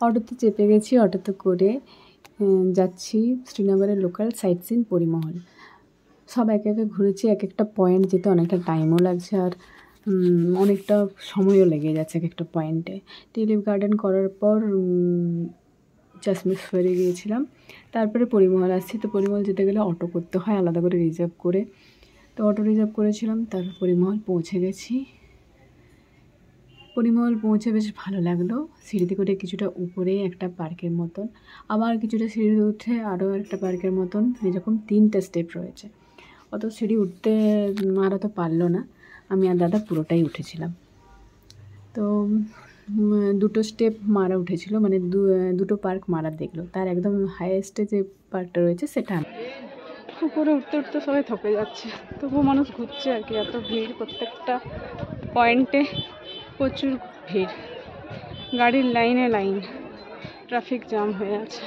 অটোতে চেপে গেছি, অটোতে করে যাচ্ছি শ্রীনগরের লোকাল সাইট সিন পরিমহল। সব একে একে ঘুরেছি, এক একটা পয়েন্ট যেতে অনেকটা টাইমও লাগছে আর অনেকটা সময়ও লেগে যাচ্ছে এক একটা পয়েন্টে। টিউলিপ গার্ডেন করার পর চাশমিশ ফেরে গিয়েছিলাম, তারপরে পরিমহল আসছি। তো পরিমহল যেতে গেলে অটো করতে হয় আলাদা করে রিজার্ভ করে, তো অটো রিজার্ভ করেছিলাম, তারপর পরিমহল পৌঁছে গেছি। পরিমহল পৌঁছে বেশ ভালো লাগলো। সিঁড়িতে করে কিছুটা উপরে একটা পার্কের মতন, আবার কিছুটা সিঁড়িতে উঠে আরও একটা পার্কের মতন, এরকম 3টে স্টেপ রয়েছে। অত সিঁড়ি উঠতে মারা তো পারলো না, আমি আর দাদা পুরোটাই উঠেছিলাম। তো 2টো স্টেপ মারা উঠেছিল, মানে 2টো পার্ক মারা দেখলো। তার একদম হাইয়েস্টে যে পার্কটা রয়েছে সেটা উপরে উঠতে উঠতে সবাই থকে যাচ্ছে, তবুও মানুষ ঘুরছে আর কি। এত ভিড়, প্রত্যেকটা পয়েন্টে প্রচুর ভিড়, গাড়ির লাইনে লাইন, ট্রাফিক জ্যাম হয়ে আছে।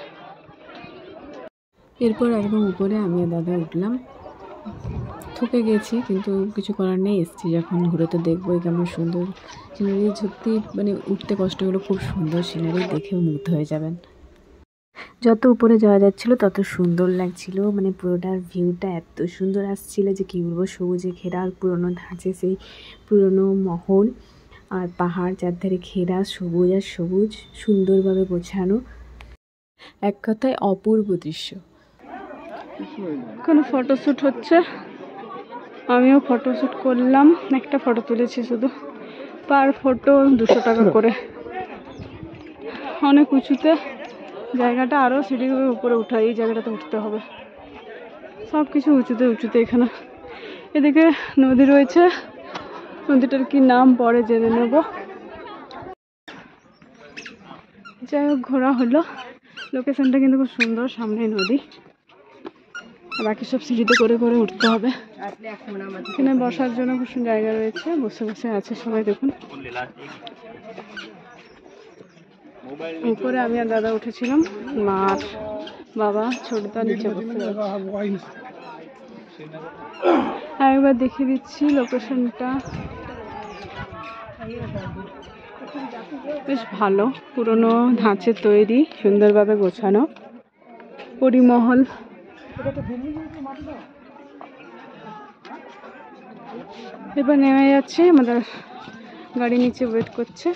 এরপর একদম উপরে আমি আর দাদা উঠলাম। থকে গেছি কিন্তু কিছু করার নেই, এসছি যখন ঘুরে তো দেখবোই কেমন সুন্দর সিনারি। সত্যি মানে উঠতে কষ্ট হলো, খুব সুন্দর সিনারি, দেখেও মুগ্ধ হয়ে যাবেন। যত উপরে যাওয়া যাচ্ছিলো তত সুন্দর লাগছিল, মানে পুরোটার ভিউটা এত সুন্দর আসছিল যে কী বলবো। সবুজে ঘেরা পুরনো ধাঁচে সেই পুরনো মহল আর পাহাড় চারধারে ঘেরা, সবুজ আর সবুজ, সুন্দরভাবে গোছানো, এক কথায় অপূর্ব দৃশ্য। কোনো ফটোশ্যুট হচ্ছে, আমিও ফটোশ্যুট করলাম, একটা ফটো তুলেছি শুধু, পার ফটো 200 টাকা করে। অনেক উঁচুতে জায়গাটা, আরও সিঁড়ি উপরে উঠা, এই জায়গাটাতে উঠতে হবে। সব কিছু উঁচুতে উঁচুতে এখানে। এদিকে নদী রয়েছে, নদীটার কি নাম পরে জেনে নেব। যাই হোক, ঘোরা হলো। লোকেশনটা কিন্তু খুব সুন্দর, সামনে নদী, বাকি সব সিঁড়িতে করে করে উঠতে হবে। এখানে বসার জন্য খুব সুন্দর জায়গা রয়েছে, বসে বসে আছে সবাই, দেখুন। উপরে আমি আর দাদা উঠেছিলাম, মা আর বাবা ছোটদা নিচে বসে আছে। একবার দেখিয়ে দিচ্ছি লোকেশনটা, বেশ ভালো, পুরনো ধাঁচে তৈরি, সুন্দরভাবে গোছানো পরিমহল। এবার নেমে যাচ্ছে, আমাদের গাড়ি নিচে ওয়েট করছে।